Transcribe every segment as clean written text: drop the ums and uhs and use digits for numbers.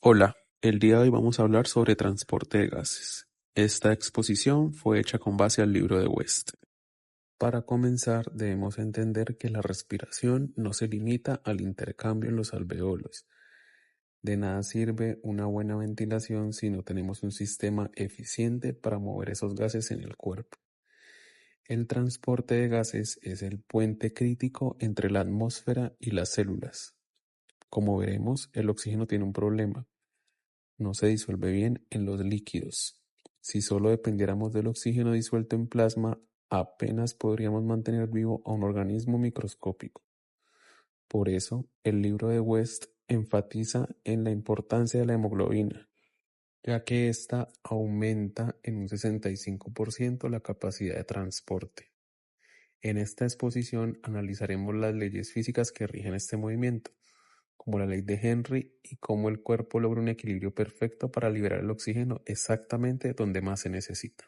Hola, el día de hoy vamos a hablar sobre transporte de gases. Esta exposición fue hecha con base al libro de West. Para comenzar, debemos entender que la respiración no se limita al intercambio en los alveolos. De nada sirve una buena ventilación si no tenemos un sistema eficiente para mover esos gases en el cuerpo. El transporte de gases es el puente crítico entre la atmósfera y las células. Como veremos, el oxígeno tiene un problema. No se disuelve bien en los líquidos. Si solo dependiéramos del oxígeno disuelto en plasma, apenas podríamos mantener vivo a un organismo microscópico. Por eso, el libro de West enfatiza en la importancia de la hemoglobina, ya que ésta aumenta en un 65% la capacidad de transporte. En esta exposición analizaremos las leyes físicas que rigen este movimiento, como la ley de Henry, y cómo el cuerpo logra un equilibrio perfecto para liberar el oxígeno exactamente donde más se necesita.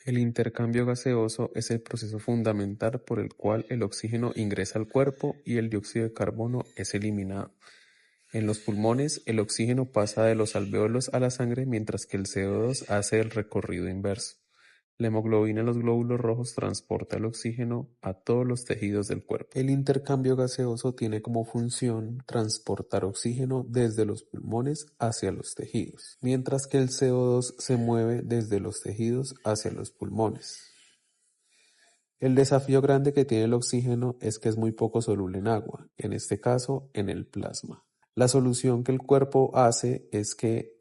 El intercambio gaseoso es el proceso fundamental por el cual el oxígeno ingresa al cuerpo y el dióxido de carbono es eliminado. En los pulmones, el oxígeno pasa de los alveolos a la sangre mientras que el CO2 hace el recorrido inverso. La hemoglobina en los glóbulos rojos transporta el oxígeno a todos los tejidos del cuerpo. El intercambio gaseoso tiene como función transportar oxígeno desde los pulmones hacia los tejidos, mientras que el CO2 se mueve desde los tejidos hacia los pulmones. El desafío grande que tiene el oxígeno es que es muy poco soluble en agua, en este caso en el plasma. La solución que el cuerpo hace es que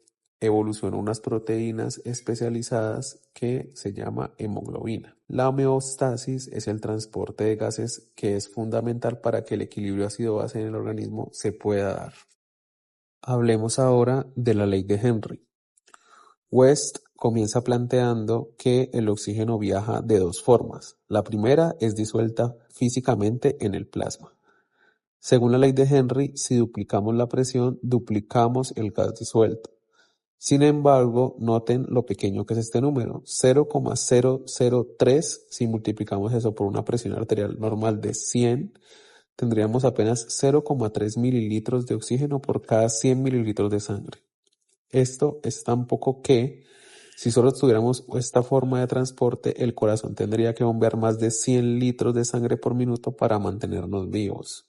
evoluciona unas proteínas especializadas que se llama hemoglobina. La homeostasis es el transporte de gases que es fundamental para que el equilibrio ácido-base en el organismo se pueda dar. Hablemos ahora de la ley de Henry. West comienza planteando que el oxígeno viaja de dos formas. La primera es disuelta físicamente en el plasma. Según la ley de Henry, si duplicamos la presión, duplicamos el gas disuelto. Sin embargo, noten lo pequeño que es este número, 0,003. Si multiplicamos eso por una presión arterial normal de 100, tendríamos apenas 0,3 mililitros de oxígeno por cada 100 mililitros de sangre. Esto es tan poco que, si solo tuviéramos esta forma de transporte, el corazón tendría que bombear más de 100 litros de sangre por minuto para mantenernos vivos.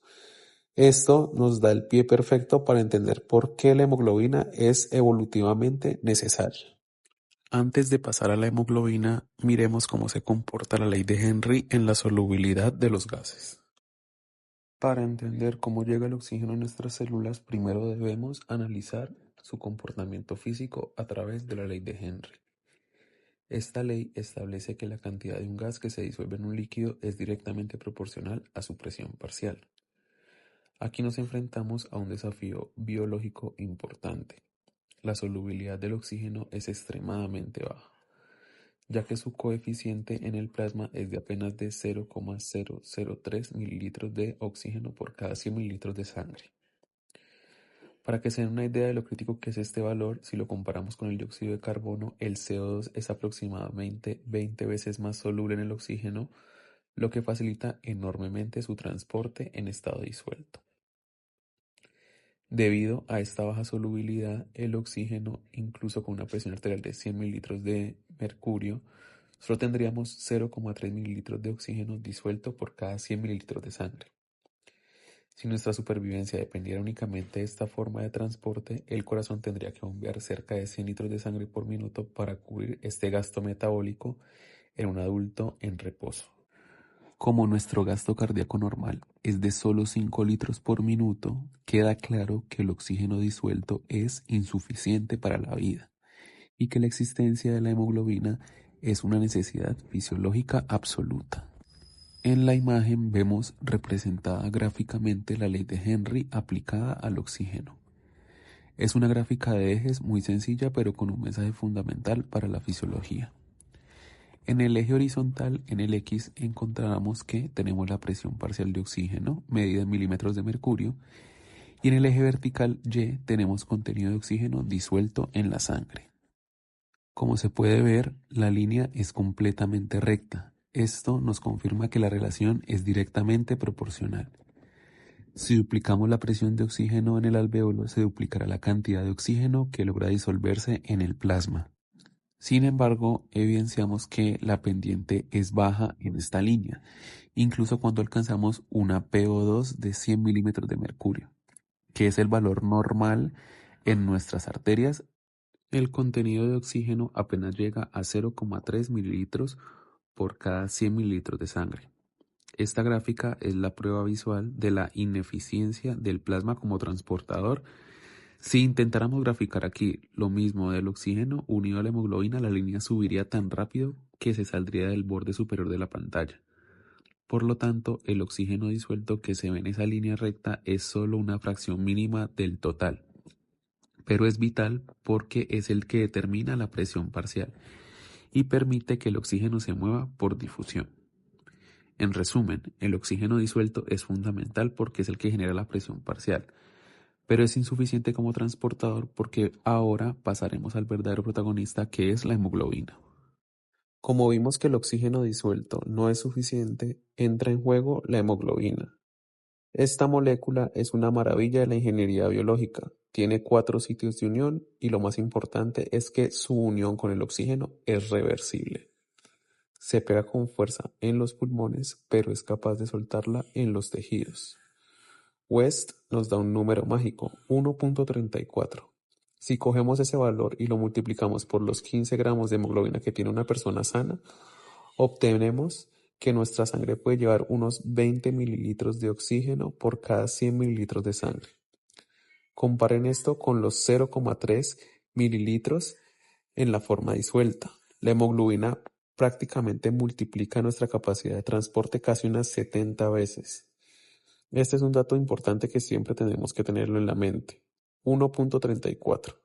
Esto nos da el pie perfecto para entender por qué la hemoglobina es evolutivamente necesaria. Antes de pasar a la hemoglobina, miremos cómo se comporta la ley de Henry en la solubilidad de los gases. Para entender cómo llega el oxígeno a nuestras células, primero debemos analizar su comportamiento físico a través de la ley de Henry. Esta ley establece que la cantidad de un gas que se disuelve en un líquido es directamente proporcional a su presión parcial. Aquí nos enfrentamos a un desafío biológico importante. La solubilidad del oxígeno es extremadamente baja, ya que su coeficiente en el plasma es de apenas de 0,003 mililitros de oxígeno por cada 100 mililitros de sangre. Para que se den una idea de lo crítico que es este valor, si lo comparamos con el dióxido de carbono, el CO2 es aproximadamente 20 veces más soluble en el oxígeno, lo que facilita enormemente su transporte en estado disuelto. Debido a esta baja solubilidad, el oxígeno, incluso con una presión arterial de 100 mililitros de mercurio, solo tendríamos 0,3 mililitros de oxígeno disuelto por cada 100 mililitros de sangre. Si nuestra supervivencia dependiera únicamente de esta forma de transporte, el corazón tendría que bombear cerca de 100 litros de sangre por minuto para cubrir este gasto metabólico en un adulto en reposo. Como nuestro gasto cardíaco normal es de solo 5 litros por minuto, queda claro que el oxígeno disuelto es insuficiente para la vida y que la existencia de la hemoglobina es una necesidad fisiológica absoluta. En la imagen vemos representada gráficamente la ley de Henry aplicada al oxígeno. Es una gráfica de ejes muy sencilla pero con un mensaje fundamental para la fisiología. En el eje horizontal, en el X, encontramos que tenemos la presión parcial de oxígeno, medida en milímetros de mercurio, y en el eje vertical Y tenemos contenido de oxígeno disuelto en la sangre. Como se puede ver, la línea es completamente recta. Esto nos confirma que la relación es directamente proporcional. Si duplicamos la presión de oxígeno en el alvéolo, se duplicará la cantidad de oxígeno que logra disolverse en el plasma. Sin embargo, evidenciamos que la pendiente es baja en esta línea, incluso cuando alcanzamos una PO2 de 100 milímetros de mercurio, que es el valor normal en nuestras arterias. El contenido de oxígeno apenas llega a 0,3 mililitros por cada 100 mililitros de sangre. Esta gráfica es la prueba visual de la ineficiencia del plasma como transportador. Si intentáramos graficar aquí lo mismo del oxígeno unido a la hemoglobina, la línea subiría tan rápido que se saldría del borde superior de la pantalla. Por lo tanto, el oxígeno disuelto que se ve en esa línea recta es solo una fracción mínima del total, pero es vital porque es el que determina la presión parcial y permite que el oxígeno se mueva por difusión. En resumen, el oxígeno disuelto es fundamental porque es el que genera la presión parcial, pero es insuficiente como transportador porque ahora pasaremos al verdadero protagonista, que es la hemoglobina. Como vimos que el oxígeno disuelto no es suficiente, entra en juego la hemoglobina. Esta molécula es una maravilla de la ingeniería biológica. Tiene 4 sitios de unión y lo más importante es que su unión con el oxígeno es reversible. Se pega con fuerza en los pulmones, pero es capaz de soltarla en los tejidos. West nos da un número mágico, 1.34. Si cogemos ese valor y lo multiplicamos por los 15 gramos de hemoglobina que tiene una persona sana, obtenemos que nuestra sangre puede llevar unos 20 mililitros de oxígeno por cada 100 mililitros de sangre. Comparen esto con los 0,3 mililitros en la forma disuelta. La hemoglobina prácticamente multiplica nuestra capacidad de transporte casi unas 70 veces. Este es un dato importante que siempre tenemos que tenerlo en la mente. 1.34.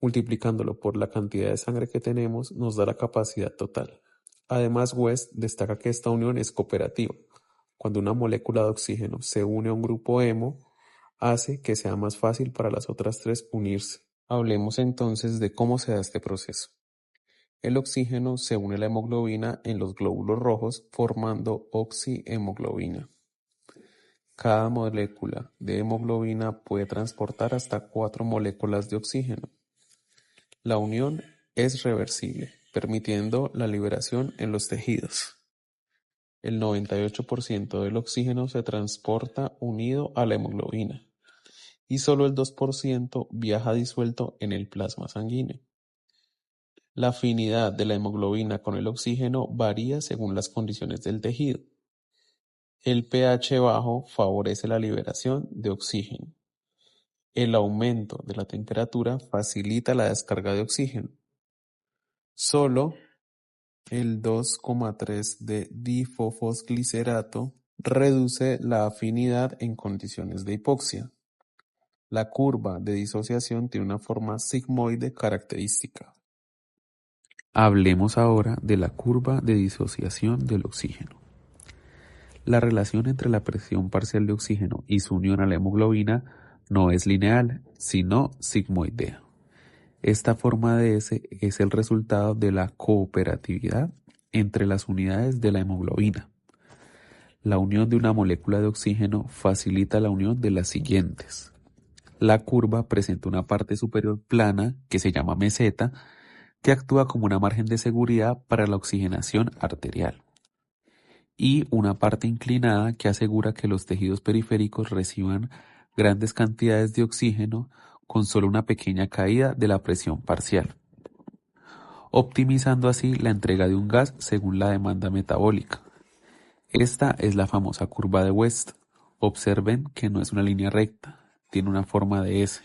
Multiplicándolo por la cantidad de sangre que tenemos nos da la capacidad total. Además, West destaca que esta unión es cooperativa. Cuando una molécula de oxígeno se une a un grupo hemo, hace que sea más fácil para las otras 3 unirse. Hablemos entonces de cómo se da este proceso. El oxígeno se une a la hemoglobina en los glóbulos rojos formando oxihemoglobina. Cada molécula de hemoglobina puede transportar hasta 4 moléculas de oxígeno. La unión es reversible, permitiendo la liberación en los tejidos. El 98% del oxígeno se transporta unido a la hemoglobina y solo el 2% viaja disuelto en el plasma sanguíneo. La afinidad de la hemoglobina con el oxígeno varía según las condiciones del tejido. El pH bajo favorece la liberación de oxígeno. El aumento de la temperatura facilita la descarga de oxígeno. Solo el 2,3 de difosfoglicerato reduce la afinidad en condiciones de hipoxia. La curva de disociación tiene una forma sigmoide característica. Hablemos ahora de la curva de disociación del oxígeno. La relación entre la presión parcial de oxígeno y su unión a la hemoglobina no es lineal, sino sigmoidea. Esta forma de S es el resultado de la cooperatividad entre las unidades de la hemoglobina. La unión de una molécula de oxígeno facilita la unión de las siguientes. La curva presenta una parte superior plana, que se llama meseta, que actúa como una margen de seguridad para la oxigenación arterial, y una parte inclinada que asegura que los tejidos periféricos reciban grandes cantidades de oxígeno con solo una pequeña caída de la presión parcial, optimizando así la entrega de un gas según la demanda metabólica. Esta es la famosa curva de West. Observen que no es una línea recta, tiene una forma de S.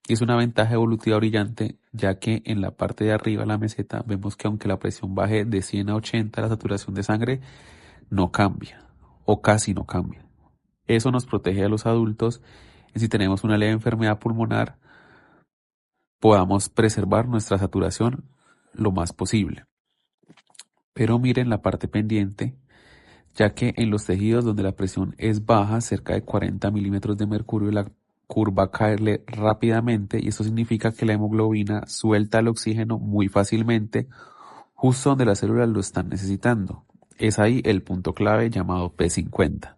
Y es una ventaja evolutiva brillante, ya que en la parte de arriba de la meseta vemos que aunque la presión baje de 100 a 80, la saturación de sangre no cambia, o casi no cambia. Eso nos protege a los adultos y si tenemos una leve enfermedad pulmonar, podamos preservar nuestra saturación lo más posible. Pero miren la parte pendiente, ya que en los tejidos donde la presión es baja, cerca de 40 milímetros de mercurio, la curva cae rápidamente y esto significa que la hemoglobina suelta el oxígeno muy fácilmente justo donde las células lo están necesitando. Es ahí el punto clave llamado P50.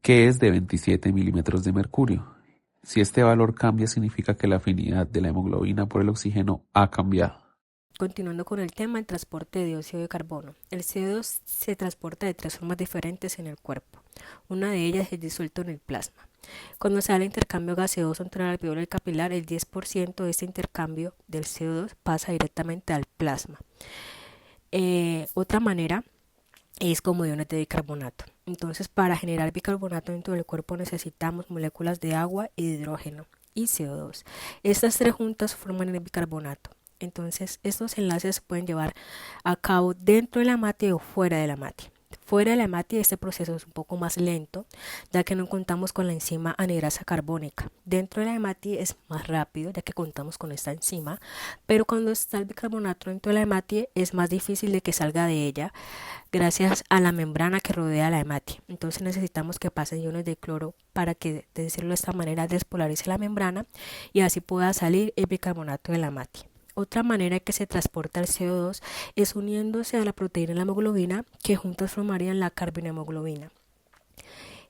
que es de 27 milímetros de mercurio. Si este valor cambia, significa que la afinidad de la hemoglobina por el oxígeno ha cambiado. Continuando con el tema, el transporte de dióxido de carbono. El CO2 se transporta de tres formas diferentes en el cuerpo. Una de ellas es disuelto en el plasma. Cuando se da el intercambio gaseoso entre el alveolo y el capilar, el 10% de este intercambio del CO2 pasa directamente al plasma. Otra manera es como iones de bicarbonato. Entonces, para generar bicarbonato dentro del cuerpo necesitamos moléculas de agua y de hidrógeno y CO2. Estas tres juntas forman el bicarbonato. Entonces, estos enlaces se pueden llevar a cabo dentro de la mate o fuera de la mate. Fuera de la mate este proceso es un poco más lento, ya que no contamos con la enzima anhidrasa carbónica. Dentro de la hematite es más rápido, ya que contamos con esta enzima, pero cuando está el bicarbonato dentro de la hematite es más difícil de que salga de ella, gracias a la membrana que rodea la hematite. Entonces necesitamos que pasen iones de cloro para que, de decirlo de esta manera, despolarice la membrana y así pueda salir el bicarbonato de la hematite. Otra manera que se transporta el CO2 es uniéndose a la proteína de la hemoglobina, que juntas formarían la carbonhemoglobina.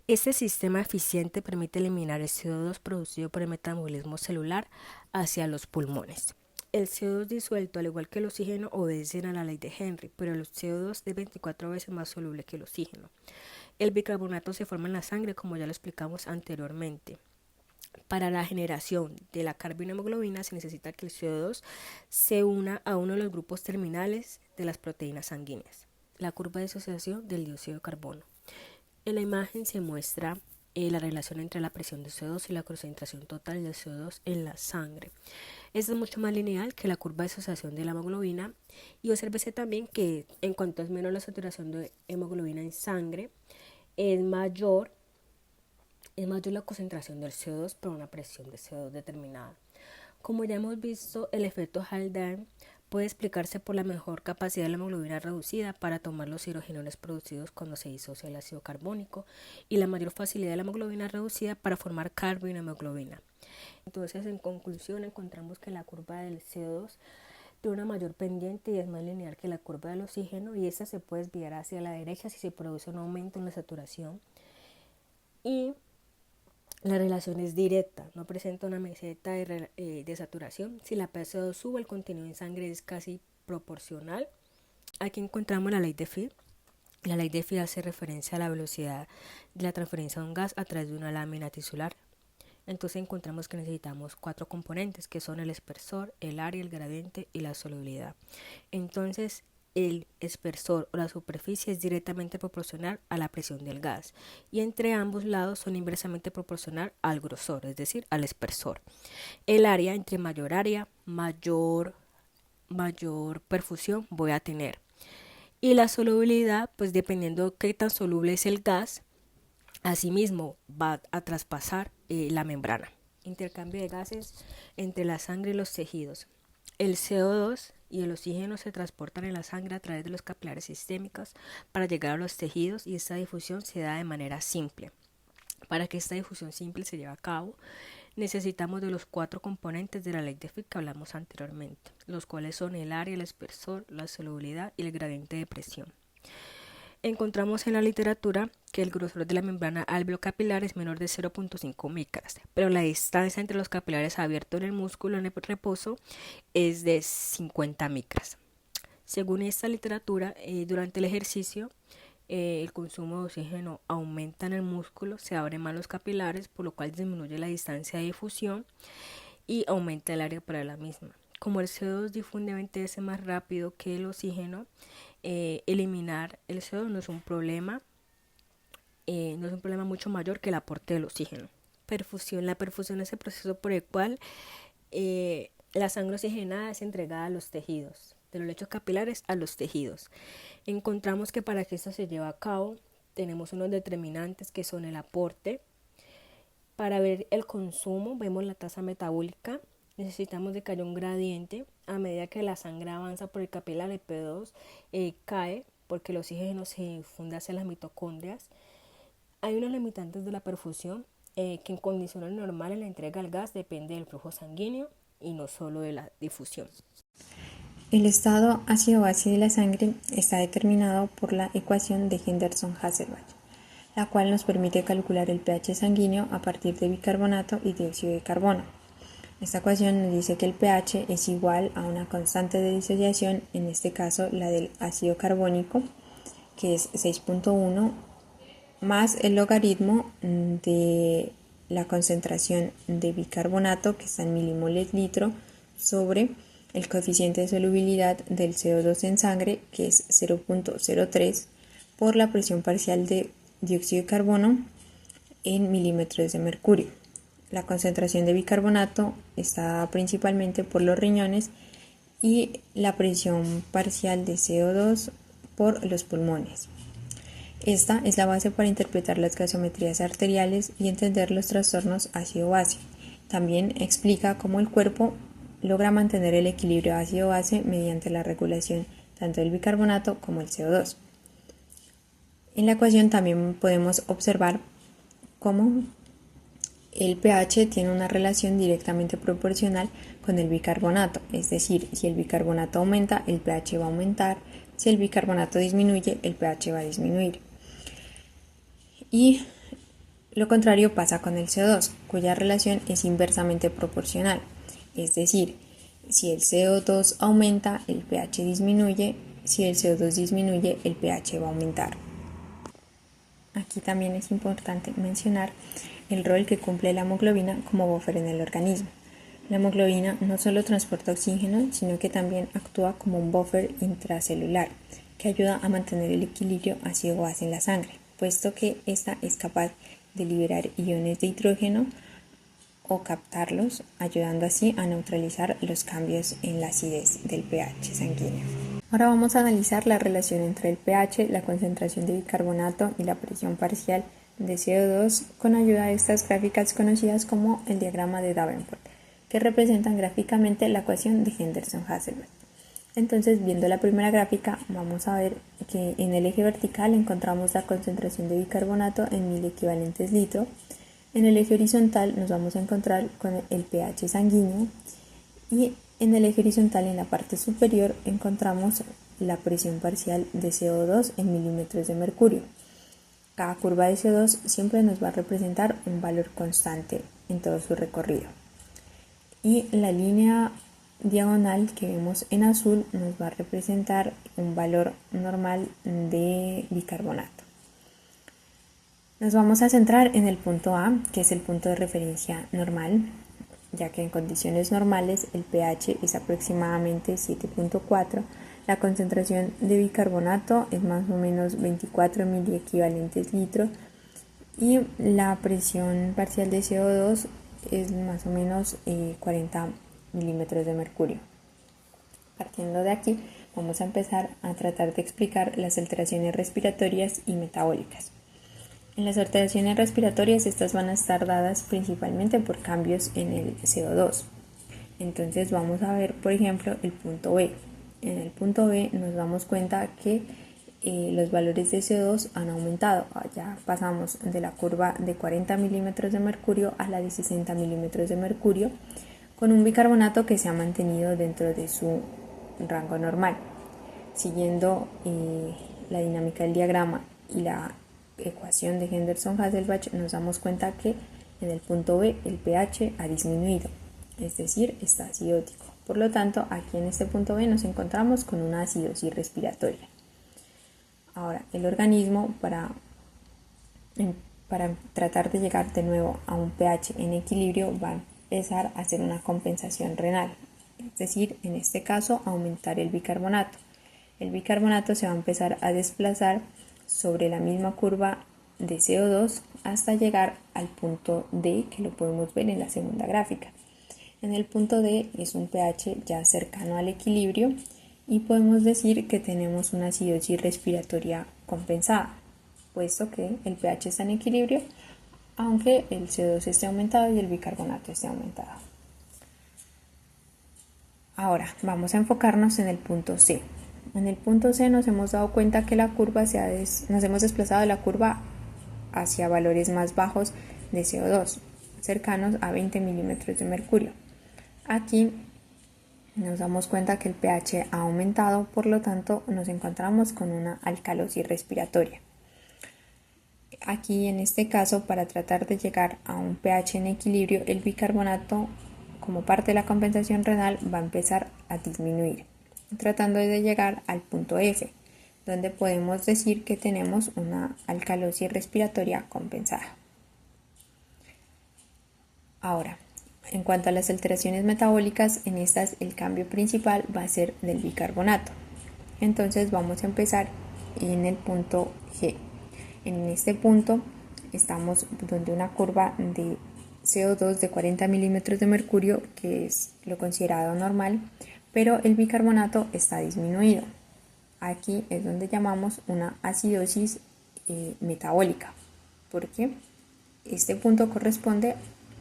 Este sistema eficiente permite eliminar el CO2 producido por el metabolismo celular hacia los pulmones. El CO2 disuelto, al igual que el oxígeno, obedecen a la ley de Henry, pero el CO2 es 24 veces más soluble que el oxígeno. El bicarbonato se forma en la sangre, como ya lo explicamos anteriormente. Para la generación de la carbonhemoglobina se necesita que el CO2 se una a uno de los grupos terminales de las proteínas sanguíneas. La curva de asociación del dióxido de carbono. En la imagen se muestra la relación entre la presión de CO2 y la concentración total de CO2 en la sangre. Esta es mucho más lineal que la curva de asociación de la hemoglobina, y obsérvese también que en cuanto es menor la saturación de hemoglobina en sangre, es mayor la concentración del CO2 por una presión de CO2 determinada. Como ya hemos visto, el efecto Haldane puede explicarse por la mejor capacidad de la hemoglobina reducida para tomar los hidrogenones producidos cuando se disocia el ácido carbónico y la mayor facilidad de la hemoglobina reducida para formar carbonhemoglobina. Entonces, en conclusión, encontramos que la curva del CO2 tiene una mayor pendiente y es más lineal que la curva del oxígeno, y esta se puede desviar hacia la derecha si se produce un aumento en la saturación, y la relación es directa, no presenta una meseta de saturación. Si la PCO2 sube, el contenido en sangre es casi proporcional. Aquí encontramos la ley de Field. La ley de Field hace referencia a la velocidad de la transferencia de un gas a través de una lámina tisular. Entonces encontramos que necesitamos cuatro componentes, que son el espesor, el área, el gradiente y la solubilidad. Entonces, el espesor o la superficie es directamente proporcional a la presión del gas, y entre ambos lados son inversamente proporcional al grosor, es decir, al espesor. El área, entre mayor área, mayor perfusión voy a tener. Y la solubilidad, pues dependiendo de qué tan soluble es el gas, asimismo va a traspasar la membrana. Intercambio de gases entre la sangre y los tejidos. El CO2 y el oxígeno se transportan en la sangre a través de los capilares sistémicos para llegar a los tejidos, y esta difusión se da de manera simple. Para que esta difusión simple se lleve a cabo, necesitamos de los cuatro componentes de la ley de Fick que hablamos anteriormente, los cuales son el área, el espesor, la solubilidad y el gradiente de presión. Encontramos en la literatura que el grosor de la membrana alveolo-capilar es menor de 0.5 micras, pero la distancia entre los capilares abiertos en el músculo en el reposo es de 50 micras. Según esta literatura, durante el ejercicio, el consumo de oxígeno aumenta en el músculo, se abren más los capilares, por lo cual disminuye la distancia de difusión y aumenta el área para la misma. Como el CO2 difunde 20 veces más rápido que el oxígeno, eliminar el CO2 no es un problema mucho mayor que el aporte del oxígeno. Perfusión. La perfusión es el proceso por el cual la sangre oxigenada es entregada a los tejidos, de los lechos capilares a los tejidos. Encontramos que para que esto se lleve a cabo tenemos unos determinantes que son el aporte. Para ver el consumo vemos la tasa metabólica. Necesitamos de que haya un gradiente. A medida que la sangre avanza por el capilar, el P2 cae porque el oxígeno se difunde hacia las mitocondrias. Hay unos limitantes de la perfusión que en condiciones normales la entrega del gas depende del flujo sanguíneo y no solo de la difusión. El estado ácido-base de la sangre está determinado por la ecuación de Henderson-Hasselbalch. la cual nos permite calcular el pH sanguíneo a partir de bicarbonato y dióxido de carbono. Esta ecuación nos dice que el pH es igual a una constante de disociación, en este caso la del ácido carbónico, que es 6.1, más el logaritmo de la concentración de bicarbonato, que está en milimoles litro, sobre el coeficiente de solubilidad del CO2 en sangre, que es 0.03, por la presión parcial de dióxido de carbono en milímetros de mercurio. La concentración de bicarbonato está dada principalmente por los riñones y la presión parcial de CO2 por los pulmones. Esta es la base para interpretar las gasometrías arteriales y entender los trastornos ácido-base. También explica cómo el cuerpo logra mantener el equilibrio ácido-base mediante la regulación tanto del bicarbonato como el CO2. En la ecuación también podemos observar cómo el pH tiene una relación directamente proporcional con el bicarbonato, es decir, si el bicarbonato aumenta, el pH va a aumentar, si el bicarbonato disminuye, el pH va a disminuir. Y lo contrario pasa con el CO2, cuya relación es inversamente proporcional, es decir, si el CO2 aumenta, el pH disminuye, si el CO2 disminuye, el pH va a aumentar. Aquí también es importante mencionar el rol que cumple la hemoglobina como buffer en el organismo. La hemoglobina no solo transporta oxígeno, sino que también actúa como un buffer intracelular, que ayuda a mantener el equilibrio ácido-base en la sangre, puesto que ésta es capaz de liberar iones de hidrógeno o captarlos, ayudando así a neutralizar los cambios en la acidez del pH sanguíneo. Ahora vamos a analizar la relación entre el pH, la concentración de bicarbonato y la presión parcial de CO2 con ayuda de estas gráficas conocidas como el diagrama de Davenport, que representan gráficamente la ecuación de Henderson-Hasselbalch. Entonces, viendo la primera gráfica, vamos a ver que en el eje vertical encontramos la concentración de bicarbonato en 1000 equivalentes litro. En el eje horizontal nos vamos a encontrar con el pH sanguíneo y en el eje horizontal, en la parte superior, encontramos la presión parcial de CO2 en milímetros de mercurio. Cada curva de CO2 siempre nos va a representar un valor constante en todo su recorrido. Y la línea diagonal que vemos en azul nos va a representar un valor normal de bicarbonato. Nos vamos a centrar en el punto A, que es el punto de referencia normal, ya que en condiciones normales el pH es aproximadamente 7.4, la concentración de bicarbonato es más o menos 24 miliequivalentes litro y la presión parcial de CO2 es más o menos 40 milímetros de mercurio. Partiendo de aquí, vamos a empezar a tratar de explicar las alteraciones respiratorias y metabólicas. En las alteraciones respiratorias, estas van a estar dadas principalmente por cambios en el CO2. Entonces vamos a ver, por ejemplo, el punto B. En el punto B nos damos cuenta que los valores de CO2 han aumentado. Ya pasamos de la curva de 40 milímetros de mercurio a la de 60 milímetros de mercurio, con un bicarbonato que se ha mantenido dentro de su rango normal. Siguiendo la dinámica del diagrama y la ecuación de Henderson-Hasselbalch, nos damos cuenta que en el punto B el pH ha disminuido, es decir, está acidótico. Por lo tanto, aquí en este punto B nos encontramos con una acidosis respiratoria. Ahora, el organismo, para tratar de llegar de nuevo a un pH en equilibrio, va a empezar a hacer una compensación renal, es decir, en este caso, aumentar el bicarbonato. El bicarbonato se va a empezar a desplazar sobre la misma curva de CO2 hasta llegar al punto D, que lo podemos ver en la segunda gráfica. En el punto D es un pH ya cercano al equilibrio y podemos decir que tenemos una acidosis respiratoria compensada, puesto que el pH está en equilibrio, aunque el CO2 esté aumentado y el bicarbonato esté aumentado. Ahora vamos a enfocarnos en el punto C. En el punto C nos hemos dado cuenta que la curva nos hemos desplazado de la curva hacia valores más bajos de CO2, cercanos a 20 milímetros de mercurio. Aquí nos damos cuenta que el pH ha aumentado, por lo tanto nos encontramos con una alcalosis respiratoria. Aquí en este caso, para tratar de llegar a un pH en equilibrio, el bicarbonato, como parte de la compensación renal, va a empezar a disminuir, tratando de llegar al punto F, donde podemos decir que tenemos una alcalosis respiratoria compensada. Ahora, en cuanto a las alteraciones metabólicas, en estas el cambio principal va a ser del bicarbonato. Entonces vamos a empezar en el punto G. En este punto estamos donde una curva de CO2 de 40 milímetros de mercurio, que es lo considerado normal, pero el bicarbonato está disminuido. Aquí es donde llamamos una acidosis metabólica, porque este punto corresponde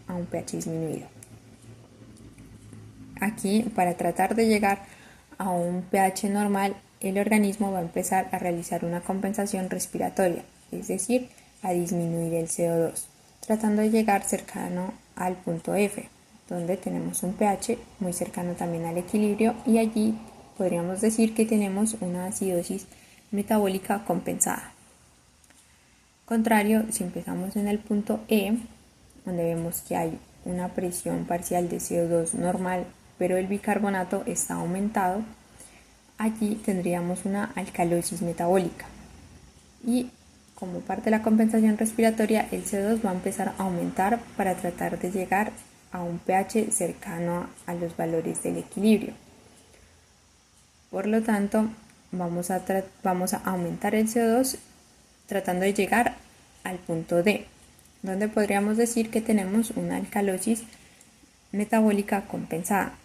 a un pH disminuido. Aquí, para tratar de llegar a un pH normal, el organismo va a empezar a realizar una compensación respiratoria, es decir, a disminuir el CO2, tratando de llegar cercano al punto F, donde tenemos un pH muy cercano también al equilibrio, y allí podríamos decir que tenemos una acidosis metabólica compensada. Contrario, si empezamos en el punto E, donde vemos que hay una presión parcial de CO2 normal, pero el bicarbonato está aumentado, allí tendríamos una alcalosis metabólica. Y como parte de la compensación respiratoria, el CO2 va a empezar a aumentar para tratar de llegar a un pH cercano a los valores del equilibrio. Por lo tanto, vamos a aumentar el CO2 tratando de llegar al punto D, donde podríamos decir que tenemos una alcalosis metabólica compensada.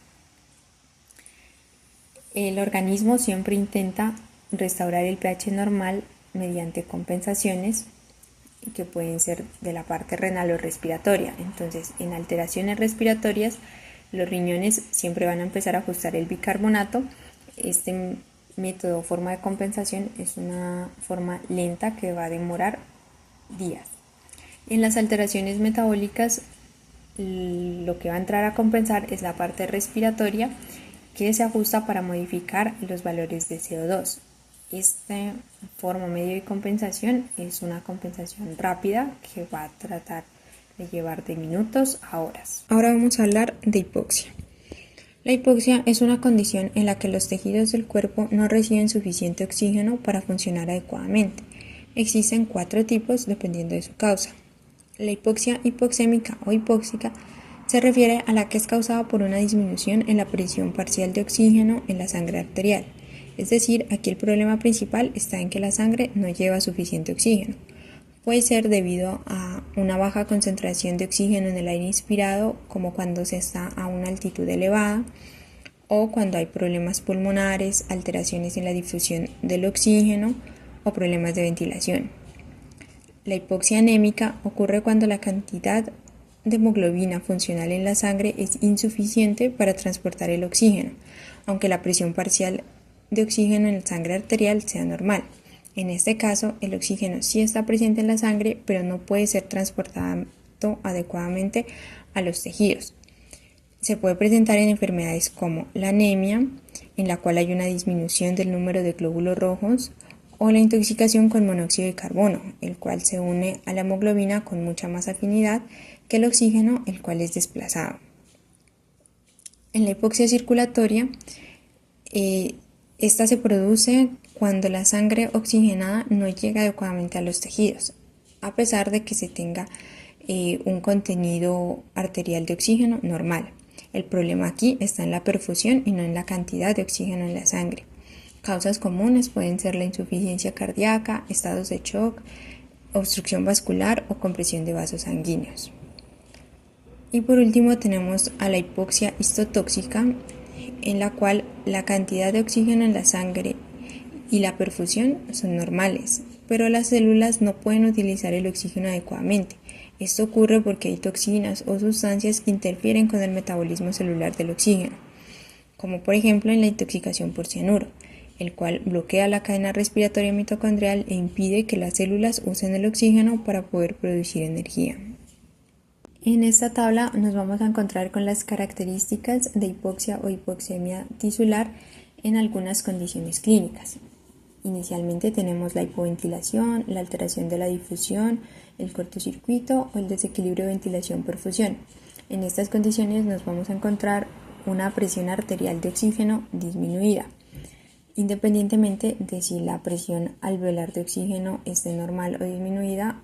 El organismo siempre intenta restaurar el pH normal mediante compensaciones que pueden ser de la parte renal o respiratoria. Entonces, en alteraciones respiratorias, los riñones siempre van a empezar a ajustar el bicarbonato. Este método o forma de compensación es una forma lenta que va a demorar días. En las alteraciones metabólicas, lo que va a entrar a compensar es la parte respiratoria, que se ajusta para modificar los valores de CO2. Esta forma medio de compensación es una compensación rápida que va a tratar de llevar de minutos a horas. Ahora vamos a hablar de hipoxia. La hipoxia es una condición en la que los tejidos del cuerpo no reciben suficiente oxígeno para funcionar adecuadamente. Existen 4 tipos dependiendo de su causa. La hipoxia hipoxémica o hipóxica se refiere a la que es causada por una disminución en la presión parcial de oxígeno en la sangre arterial. Es decir, aquí el problema principal está en que la sangre no lleva suficiente oxígeno. Puede ser debido a una baja concentración de oxígeno en el aire inspirado, como cuando se está a una altitud elevada, o cuando hay problemas pulmonares, alteraciones en la difusión del oxígeno o problemas de ventilación. La hipoxia anémica ocurre cuando la cantidad de hemoglobina funcional en la sangre es insuficiente para transportar el oxígeno, aunque la presión parcial de oxígeno en la sangre arterial sea normal. En este caso, el oxígeno sí está presente en la sangre, pero no puede ser transportado adecuadamente a los tejidos. Se puede presentar en enfermedades como la anemia, en la cual hay una disminución del número de glóbulos rojos, o la intoxicación con monóxido de carbono, el cual se une a la hemoglobina con mucha más afinidad que el oxígeno, el cual es desplazado. En la hipoxia circulatoria, esta se produce cuando la sangre oxigenada no llega adecuadamente a los tejidos, a pesar de que se tenga un contenido arterial de oxígeno normal. El problema aquí está en la perfusión y no en la cantidad de oxígeno en la sangre. Causas comunes pueden ser la insuficiencia cardíaca, estados de shock, obstrucción vascular o compresión de vasos sanguíneos. Y por último tenemos a la hipoxia histotóxica, en la cual la cantidad de oxígeno en la sangre y la perfusión son normales, pero las células no pueden utilizar el oxígeno adecuadamente. Esto ocurre porque hay toxinas o sustancias que interfieren con el metabolismo celular del oxígeno, como por ejemplo en la intoxicación por cianuro, el cual bloquea la cadena respiratoria mitocondrial e impide que las células usen el oxígeno para poder producir energía. En esta tabla nos vamos a encontrar con las características de hipoxia o hipoxemia tisular en algunas condiciones clínicas. Inicialmente tenemos la hipoventilación, la alteración de la difusión, el cortocircuito o el desequilibrio de ventilación-perfusión. En estas condiciones nos vamos a encontrar una presión arterial de oxígeno disminuida. Independientemente de si la presión alveolar de oxígeno esté normal o disminuida,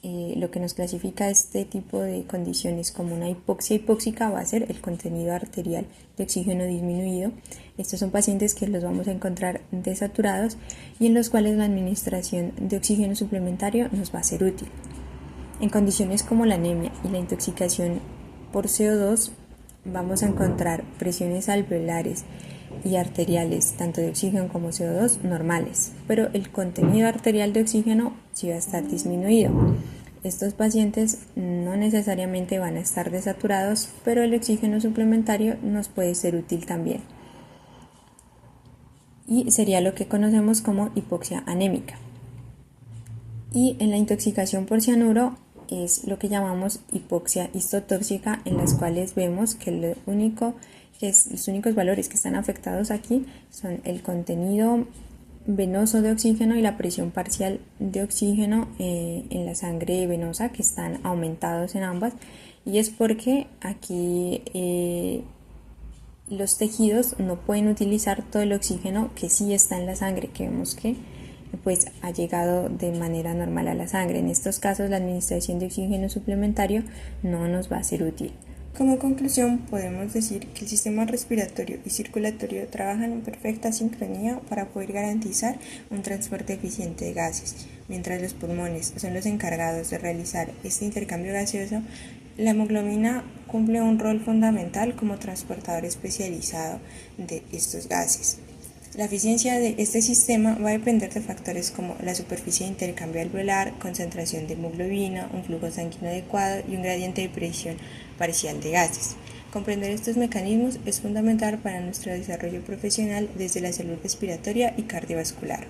lo que nos clasifica este tipo de condiciones como una hipoxia hipóxica va a ser el contenido arterial de oxígeno disminuido. Estos son pacientes que los vamos a encontrar desaturados y en los cuales la administración de oxígeno suplementario nos va a ser útil. En condiciones como la anemia y la intoxicación por CO2 vamos a encontrar presiones alveolares y arteriales, tanto de oxígeno como CO2, normales, pero el contenido arterial de oxígeno sí va a estar disminuido. Estos pacientes no necesariamente van a estar desaturados, pero el oxígeno suplementario nos puede ser útil también. Y sería lo que conocemos como hipoxia anémica. Y en la intoxicación por cianuro es lo que llamamos hipoxia histotóxica, en las cuales vemos que los únicos valores que están afectados aquí son el contenido venoso de oxígeno y la presión parcial de oxígeno en la sangre venosa, que están aumentados en ambas, y es porque aquí los tejidos no pueden utilizar todo el oxígeno que sí está en la sangre, que vemos que pues ha llegado de manera normal a la sangre. En estos casos la administración de oxígeno suplementario no nos va a ser útil. Como conclusión, podemos decir que el sistema respiratorio y circulatorio trabajan en perfecta sincronía para poder garantizar un transporte eficiente de gases. Mientras los pulmones son los encargados de realizar este intercambio gaseoso, la hemoglobina cumple un rol fundamental como transportador especializado de estos gases. La eficiencia de este sistema va a depender de factores como la superficie de intercambio alveolar, concentración de hemoglobina, un flujo sanguíneo adecuado y un gradiente de presión parcial de gases. Comprender estos mecanismos es fundamental para nuestro desarrollo profesional desde la salud respiratoria y cardiovascular.